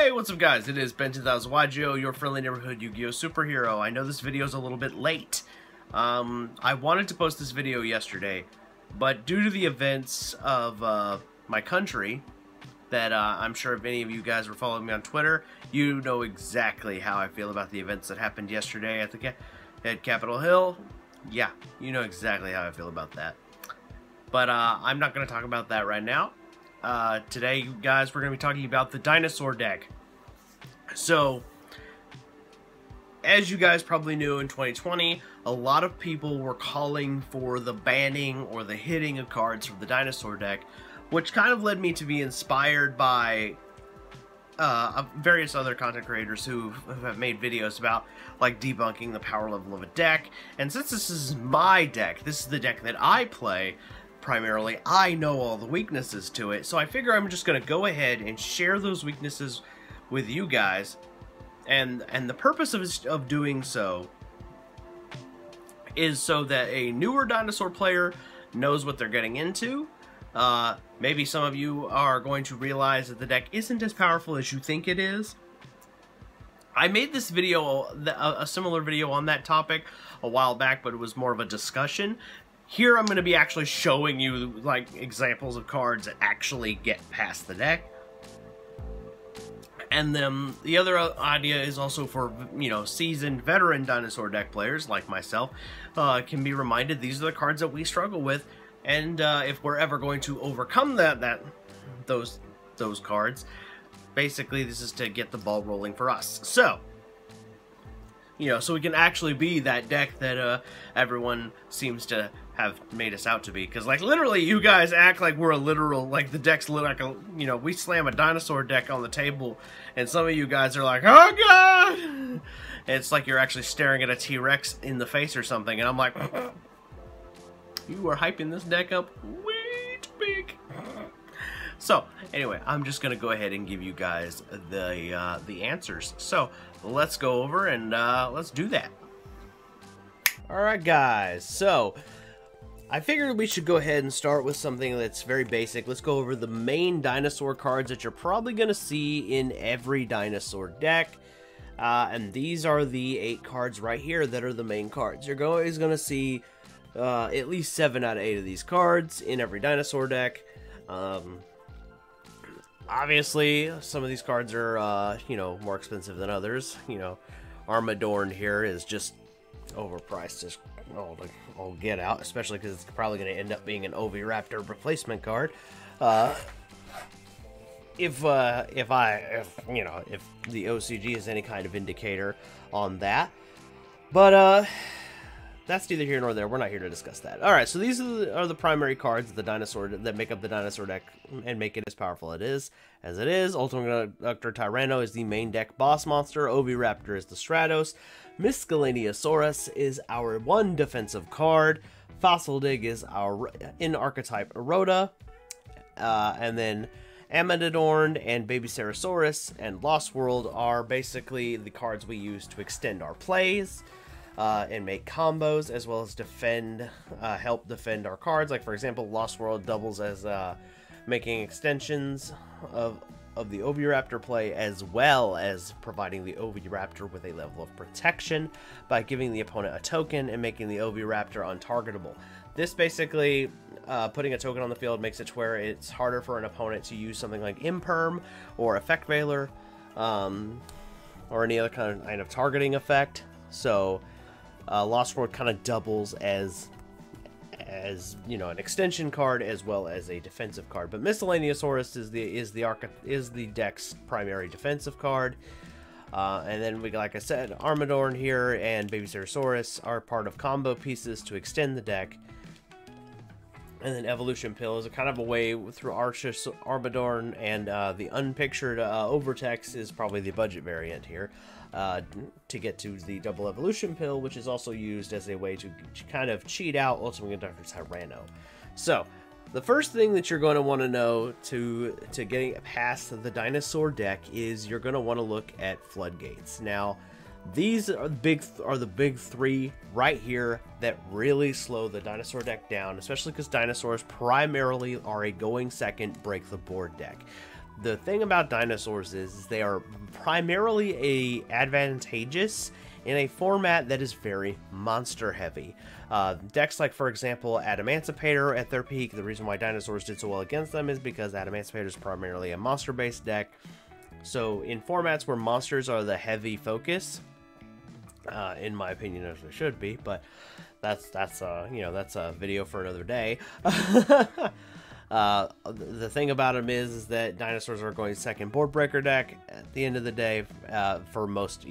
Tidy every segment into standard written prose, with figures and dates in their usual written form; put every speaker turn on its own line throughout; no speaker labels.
Hey, what's up guys? It is Ben2000YGO, your friendly neighborhood Yu-Gi-Oh! Superhero. I know this video is a little bit late. I wanted to post this video yesterday, but due to the events of my country, that I'm sure if any of you guys were following me on Twitter, you know exactly how I feel about the events that happened yesterday at Capitol Hill. Yeah, you know exactly how I feel about that. But I'm not going to talk about that right now. Today, you guys, we're going to be talking about the dinosaur deck. So, as you guys probably knew, in 2020, a lot of people were calling for the banning or the hitting of cards from the dinosaur deck, which kind of led me to be inspired by various other content creators who have made videos about, like, debunking the power level of a deck. And since this is my deck, this is the deck that I play, primarily, I know all the weaknesses to it, so I figure I'm just going to go ahead and share those weaknesses with you guys, and the purpose of doing so is so that a newer dinosaur player knows what they're getting into. Maybe some of you are going to realize that the deck isn't as powerful as you think it is. I made this video, a similar video on that topic a while back, but it was more of a discussion. Here I'm going to be actually showing you, like, examples of cards that actually get past the deck. And then the other idea is also for, you know, seasoned veteran dinosaur deck players like myself can be reminded these are the cards that we struggle with, and if we're ever going to overcome those cards, basically this is to get the ball rolling for us. So, you know, so we can actually be that deck that everyone seems to have made us out to be. Because, like, literally, you guys act like we're a literal, like, the deck's like a, you know, we slam a dinosaur deck on the table, and some of you guys are like, oh god! And it's like you're actually staring at a T-Rex in the face or something, and I'm like, you are hyping this deck up way too big. So, anyway, I'm just going to go ahead and give you guys the answers. So, let's go over and let's do that. Alright guys, so I figured we should go ahead and start with something that's very basic. Let's go over the main dinosaur cards that you're probably going to see in every dinosaur deck. And these are the 8 cards right here that are the main cards. You're always going to see at least 7 out of 8 of these cards in every dinosaur deck. Obviously, some of these cards are, you know, more expensive than others. You know, Armadorn here is just overpriced as all get out, especially because it's probably going to end up being an Oviraptor replacement card. If the OCG is any kind of indicator on that. But, that's neither here nor there. We're not here to discuss that. Alright, so these are the primary cards of the dinosaur that make up the dinosaur deck and make it as powerful as it is. Ultimate Conductor Tyranno is the main deck boss monster. Oviraptor is the Stratos. Miscellaneousaurus is our 1 defensive card. Fossil Dig is our in-archetype Eroda. And then Amadadorn and Babycerosaurus and Lost World are basically the cards we use to extend our plays. And make combos, as well as help defend our cards. Like, for example, Lost World doubles as making extensions of the Oviraptor play, as well as providing the Oviraptor with a level of protection by giving the opponent a token and making the Oviraptor untargetable. This basically, putting a token on the field makes it to where it's harder for an opponent to use something like Imperm or Effect Veiler, or any other kind of targeting effect. So, Lost World kind of doubles as you know, an extension card as well as a defensive card. But Miscellaneousaurus is the deck's primary defensive card. And then we, like I said, Armadorn here and Babycerosaurus are part of combo pieces to extend the deck. And then Evolution Pill is a kind of a way through Arceus, Armadorn, and the unpictured Overtex is probably the budget variant here. To get to the double evolution pill, which is also used as a way to kind of cheat out Ultimate Conductor Tyranno. So, the first thing that you're going to want to know to getting past the dinosaur deck is you're going to want to look at floodgates. Now, these are the big 3 right here that really slow the dinosaur deck down, especially because dinosaurs primarily are a going second break the board deck. The thing about dinosaurs is they are primarily advantageous in a format that is very monster heavy. Decks like, for example, Adamancipator at their peak, the reason why dinosaurs did so well against them is because Adamancipator is primarily a monster based deck. So in formats where monsters are the heavy focus, in my opinion, as they should be, but that's a video for another day. The thing about them is that dinosaurs are going second board breaker deck at the end of the day, for most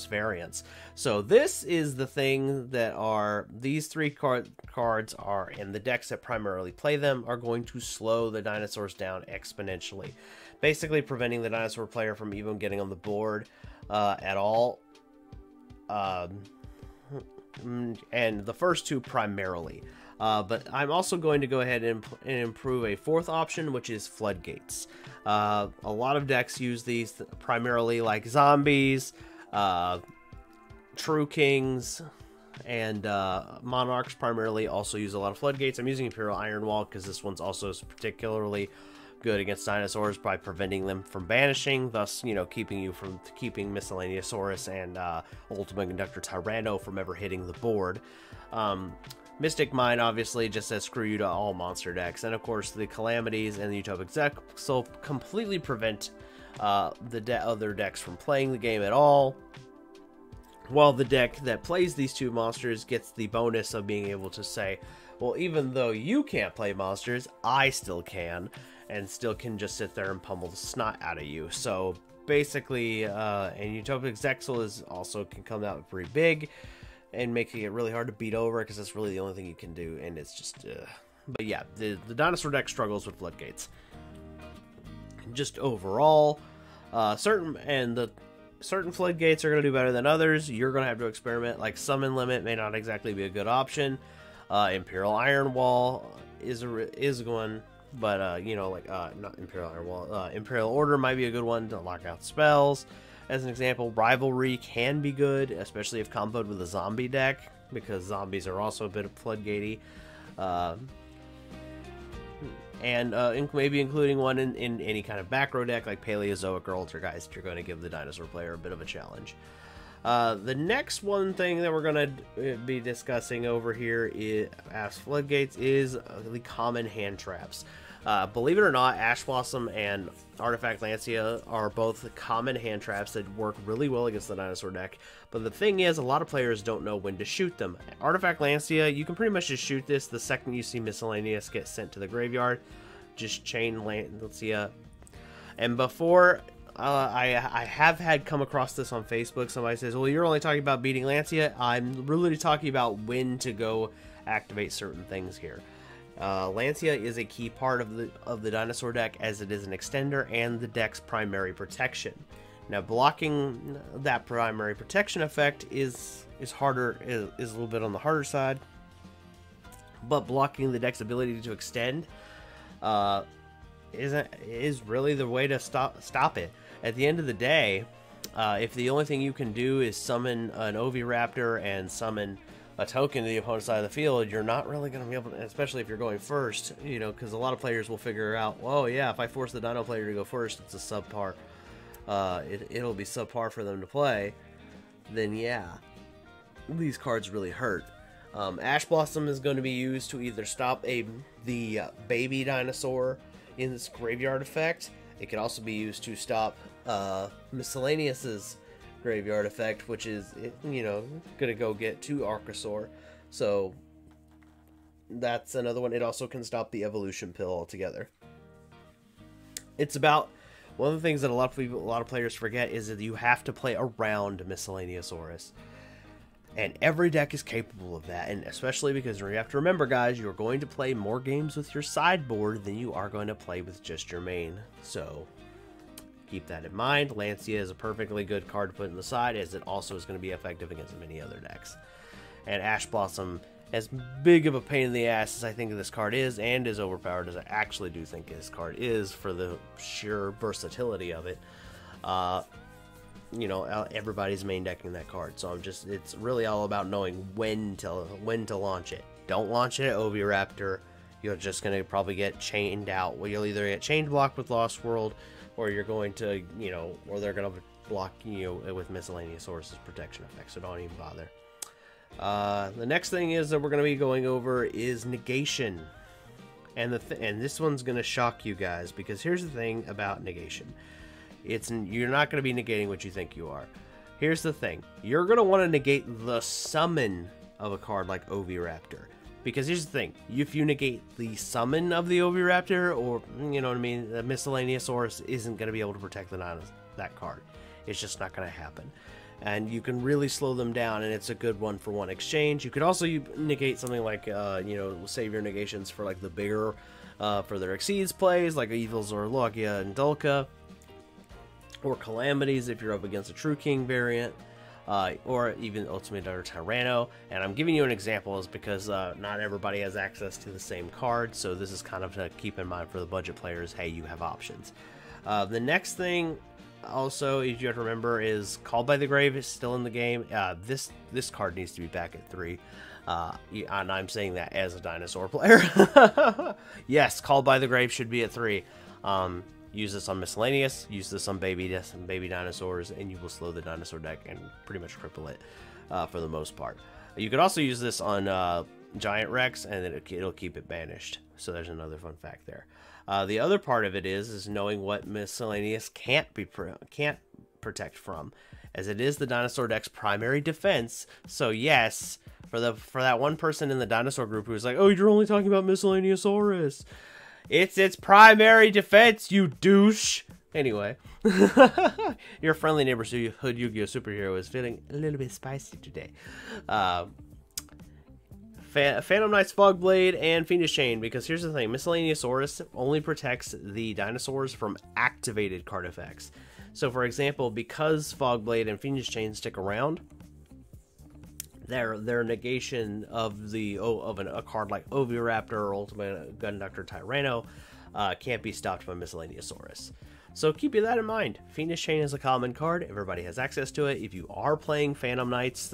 variants. So this is the thing that these three cards are, and the decks that primarily play them are going to slow the dinosaurs down exponentially, basically preventing the dinosaur player from even getting on the board at all. And the first two primarily. But I'm also going to go ahead and improve a fourth option, which is Floodgates. A lot of decks use these primarily, like zombies, True Kings, and Monarchs primarily also use a lot of Floodgates. I'm using Imperial Ironwall because this one's also particularly good against dinosaurs by preventing them from banishing, thus, keeping Miscellaneousaurus and Ultimate Conductor Tyranno from ever hitting the board. Mystic Mine obviously just says screw you to all monster decks, and of course the Calamities and the Utopic Zexal completely prevent other decks from playing the game at all, while the deck that plays these two monsters gets the bonus of being able to say, well, even though you can't play monsters, I still can, and still can just sit there and pummel the snot out of you. So basically, and Utopic Zexal can come out pretty big and making it really hard to beat over, because that's really the only thing you can do, and it's just but yeah, the dinosaur deck struggles with Floodgates. Just overall, certain Floodgates are going to do better than others. You're going to have to experiment. Like Summon Limit may not exactly be a good option. Imperial Ironwall is one, but not Imperial Ironwall. Imperial Order might be a good one to lock out spells. As an example, Rivalry can be good, especially if comboed with a zombie deck, because zombies are also a bit of Floodgatey. And maybe including one in any kind of back row deck like Paleozoic or Altergeist, you're going to give the dinosaur player a bit of a challenge. The next one thing that we're going to be discussing over here as Floodgates is the common hand traps. Believe it or not, Ash Blossom and Artifact Lancia are both common hand traps that work really well against the dinosaur deck. But the thing is, a lot of players don't know when to shoot them. Artifact Lancia, you can pretty much just shoot this the second you see Miscellaneous get sent to the graveyard. Just chain Lancia. And before, I have come across this on Facebook. Somebody says, well, you're only talking about beating Lancia. I'm really talking about when to go activate certain things here. Lancia is a key part of the dinosaur deck, as it is an extender and the deck's primary protection. Now, blocking that primary protection effect is harder, is a little bit on the harder side, but blocking the deck's ability to extend is really the way to stop it. At the end of the day, if the only thing you can do is summon an Oviraptor and summon a token to the opponent's side of the field, you're not really going to be able to, especially if you're going first, because a lot of players will figure out, well, yeah, if I force the dino player to go first, it's a subpar. It'll be subpar for them to play. Then yeah, these cards really hurt. Ash Blossom is going to be used to either stop the baby dinosaur in this graveyard effect. It can also be used to stop Miscellaneous's graveyard effect, which is, gonna go get 2 Archosaur. So that's another one. It also can stop the evolution pill altogether. It's about one of the things that a lot of players forget is that you have to play around Miscellaneousaurus, and every deck is capable of that. And especially because you have to remember, guys, you're going to play more games with your sideboard than you are going to play with just your main. So keep that in mind. Lancia is a perfectly good card to put in the side, as it also is going to be effective against many other decks. And Ash Blossom, as big of a pain in the ass as I think this card is, and as overpowered as I actually do think this card is for the sheer versatility of it, everybody's main decking that card. So it's really all about knowing when to launch it. Don't launch it at Oviraptor. You're just going to probably get chained out. Well, you'll either get chained blocked with Lost World, or you're going to, you know, or they're going to block you with Miscellaneous Saurus's protection effect, so don't even bother. The next thing is that we're going to be going over is negation. And this one's going to shock you guys, because here's the thing about negation. You're not going to be negating what you think you are. Here's the thing. You're going to want to negate the summon of a card like Oviraptor. Because here's the thing. If you negate the summon of the Oviraptor, or, you know what I mean, the Miscellaneous Saurus isn't going to be able to protect that card. It's just not going to happen. And you can really slow them down, and it's a good one-for-one exchange. You could also negate something like, you know, save your negations for like the bigger, for their Exceeds plays, like Evils or Logia and Dulka, or Calamities if you're up against a True King variant, or even Ultimate Dark Tyranno. And I'm giving you an example is because not everybody has access to the same card, so this is kind of to keep in mind for the budget players. Hey, you have options. The next thing also you have to remember is Called by the Grave is still in the game. This card needs to be back at 3, and I'm saying that as a dinosaur player. Yes, Called by the Grave should be at 3. Use this on Miscellaneous, use this on baby dinosaurs, and you will slow the dinosaur deck and pretty much cripple it for the most part. You could also use this on Giant Rex, and then it'll keep it banished. So there's another fun fact there. The other part of it is knowing what Miscellaneous can't protect from, as it is the dinosaur deck's primary defense. So yes, for that one person in the dinosaur group who's like, oh, you're only talking about Miscellaneousaurus. It's its primary defense, you douche. Anyway, your friendly neighborhood Yu-Gi-Oh! Superhero is feeling a little bit spicy today. Phantom Knight's Fogblade and Fiendish Chain, because here's the thing, Miscellaneousaurus only protects the dinosaurs from activated card effects. So for example, because Fogblade and Fiendish Chain stick around, their negation of a card like Oviraptor or Ultimate Gunductor Tyranno can't be stopped by Miscellaneousaurus. So keep that in mind. Fiendish Chain is a common card. Everybody has access to it. If you are playing Phantom Knights,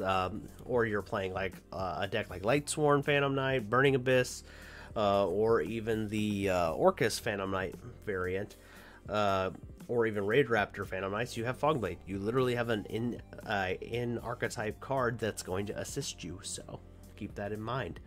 or you're playing like a deck like Lightsworn Phantom Knight, Burning Abyss, or even the Orcus Phantom Knight variant, or even Raid Raptor Phantom Knights, you have Fogblade. You literally have an in archetype card that's going to assist you. So keep that in mind.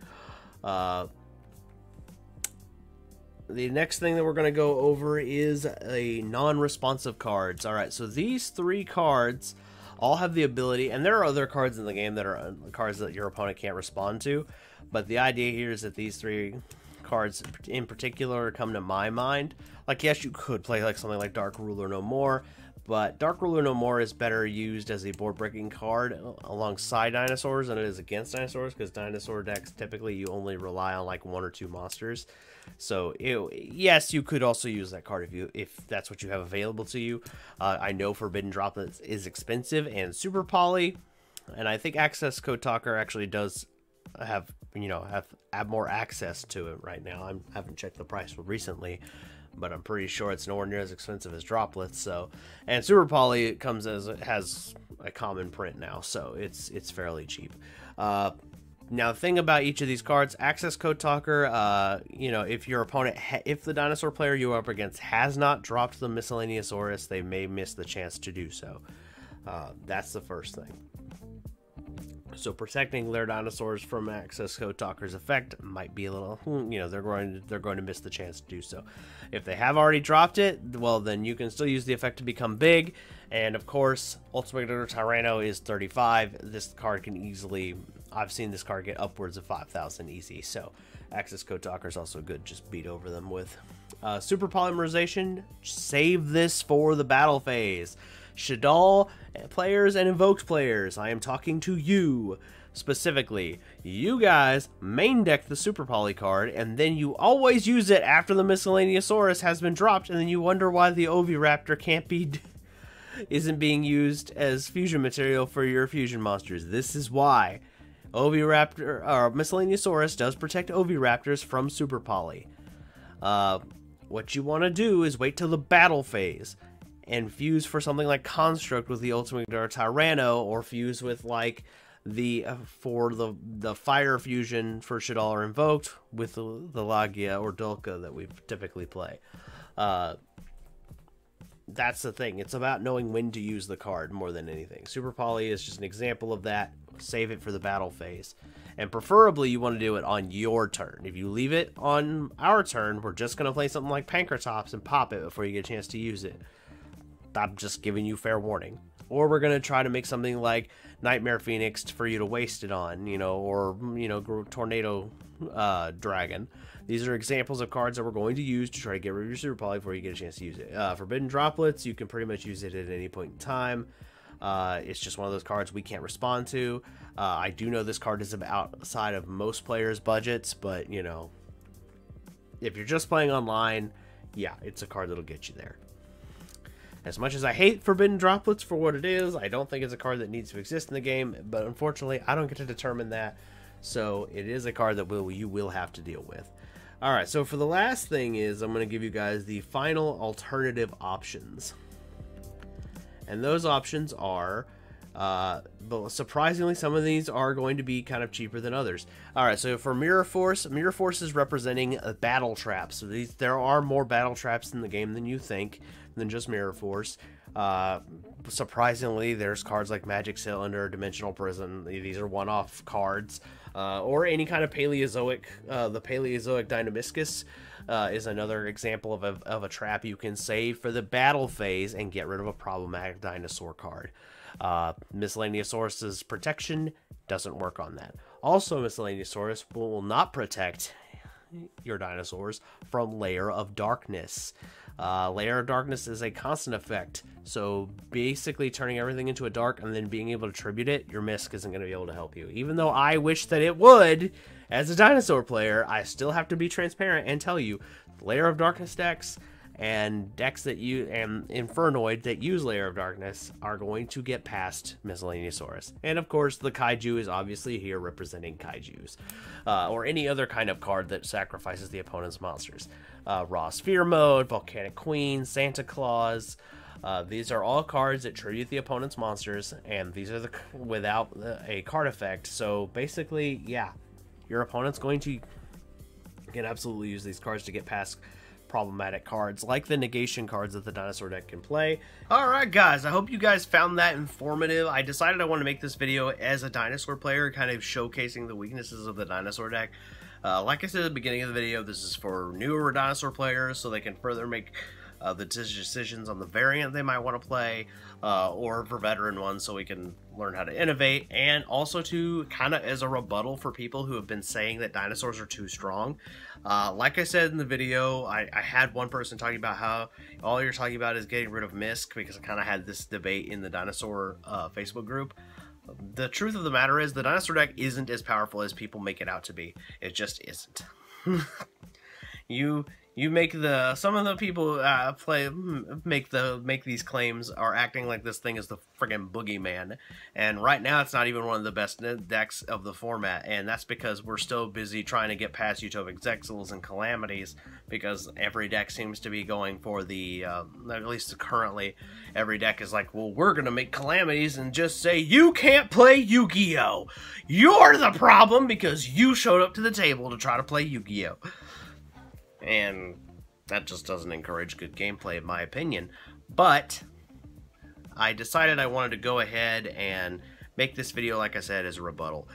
The next thing that we're going to go over is a non-responsive cards. Alright, so these 3 cards all have the ability, and there are other cards in the game that are cards that your opponent can't respond to, but the idea here is that these 3 cards in particular come to my mind. Like, yes, you could play like something like Dark Ruler No More, but Dark Ruler No More is better used as a board-breaking card alongside dinosaurs than it is against dinosaurs, because dinosaur decks, typically you only rely on like 1 or 2 monsters. So, yes, you could also use that card if that's what you have available to you. I know Forbidden Droplets is expensive and super poly, and I think Access Code Talker actually does have more access to it right now. I haven't checked the price recently, but I'm pretty sure it's nowhere near as expensive as Droplets. So, and Super Poly has a common print now, so it's fairly cheap. Now, the thing about each of these cards, Access Code Talker, if your opponent, if the dinosaur player you are up against has not dropped the Miscellaneousaurus, they may miss the chance to do so. That's the first thing. So protecting their dinosaurs from Access Code Talker's effect might be a little, they're going to miss the chance to do so. If they have already dropped it, well, then you can still use the effect to become big. And of course, Ultimate Tyranno is 35. This card can easily, I've seen this card get upwards of 5,000 easy. So Access Code Talker is also good. Just beat over them with Super Polymerization. Save this for the battle phase. Shaddoll players and Invoked players, I am talking to you specifically. You guys main deck the Super Poly card, and then you always use it after the Miscellaneousaurus has been dropped, and then you wonder why the Oviraptor isn't being used as fusion material for your fusion monsters. This is why. Oviraptor, or Miscellaneousaurus does protect Oviraptors from Super Poly. What you want to do is wait till the battle phase and fuse for something like Construct with the Ultimate Tyranno, or fuse with like the Fire Fusion for Shaddoll or Invoked with the Logia or Dulka that we typically play. that's the thing. It's about knowing when to use the card more than anything. Super Poly is just an example of that. Save it for the battle phase. And preferably you want to do it on your turn. If you leave it on our turn, we're just going to play something like Pankratops and pop it before you get a chance to use it. I'm just giving you fair warning. Or we're going to try to make something like Nightmare Phoenix for you to waste it on, you know, or, you know, Tornado Dragon. These are examples of cards that we're going to use to try to get rid of your Super Poly before you get a chance to use it. Forbidden Droplets, you can pretty much use it at any point in time. It's just one of those cards we can't respond to. I do know this card is outside of most players' budgets, but, you know, if you're just playing online, yeah, it's a card that'll get you there. As much as I hate Forbidden Droplets for what it is, I don't think it's a card that needs to exist in the game, but unfortunately, I don't get to determine that, so it is a card that you will have to deal with. Alright, so for the last thing is, I'm going to give you guys the final alternative options. And those options are, but surprisingly, some of these are going to be kind of cheaper than others. Alright, so for Mirror Force is representing battle traps. So there are more battle traps in the game than you think, than just Mirror Force. Surprisingly, there's cards like Magic Cylinder, Dimensional Prison. These are one-off cards. Or any kind of Paleozoic, the Paleozoic Dynamiscus is another example of a trap you can save for the battle phase and get rid of a problematic dinosaur card. Miscellaneousaurus's protection doesn't work on that. Also, Miscellaneousaurus will not protect your dinosaurs from Layer of Darkness. Layer of Darkness is a constant effect, so basically turning everything into a dark and then being able to tribute it, your Misc isn't going to be able to help you. Even though I wish that it would, as a dinosaur player, I still have to be transparent and tell you, Layer of Darkness decks and decks that and Infernoid that use Layer of Darkness are going to get past Miscellaneousaurus. And of course, the Kaiju is obviously here representing Kaijus, or any other kind of card that sacrifices the opponent's monsters. Raw Sphere Mode, Volcanic Queen, Santa Claus. These are all cards that tribute the opponent's monsters, and these are without a card effect. So basically, yeah, your opponent's going to can absolutely use these cards to get past problematic cards like the negation cards that the dinosaur deck can play. Alright guys, I hope you guys found that informative. I decided I want to make this video as a dinosaur player, kind of showcasing the weaknesses of the dinosaur deck. Like I said at the beginning of the video, this is for newer dinosaur players so they can further make the decisions on the variant they might want to play, or for veteran ones so we can learn how to innovate, and also to kind of as a rebuttal for people who have been saying that dinosaurs are too strong. Like I said in the video, I had one person talking about how all you're talking about is getting rid of Misc, because I kind of had this debate in the dinosaur Facebook group. The truth of the matter is the dinosaur deck isn't as powerful as people make it out to be. It just isn't. You make some of the people make these claims are acting like this thing is the friggin' boogeyman, and right now it's not even one of the best decks of the format, and that's because we're still busy trying to get past Utopic Zexals and Calamities, because every deck seems to be going for the at least currently every deck is like, well, we're gonna make Calamities and just say you can't play Yu-Gi-Oh! You're the problem because you showed up to the table to try to play Yu-Gi-Oh! And that just doesn't encourage good gameplay in my opinion. But I decided I wanted to go ahead and make this video, like I said, as a rebuttal.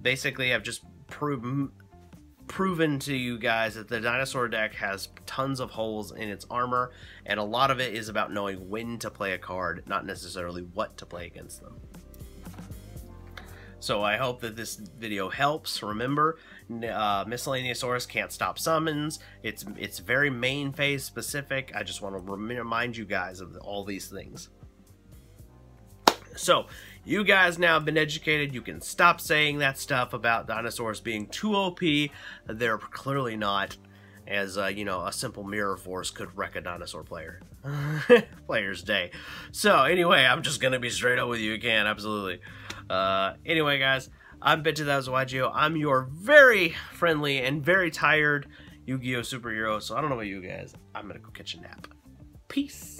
Basically, I've just proven to you guys that the dinosaur deck has tons of holes in its armor, and a lot of it is about knowing when to play a card, not necessarily what to play against them. So I hope that this video helps. Remember, Miscellaneousaurus can't stop summons. It's very main phase specific. I just want to remind you guys of all these things. So, you guys now have been educated. You can stop saying that stuff about dinosaurs being too OP. They're clearly not, as you know, a simple Mirror Force could wreck a dinosaur player. Player's day. So, anyway, I'm just gonna be straight up with you again, absolutely. Anyway, guys, I'm Bit2000YGO. I'm your very friendly and very tired Yu-Gi-Oh! Superhero. So I don't know about you guys. I'm gonna go catch a nap. Peace.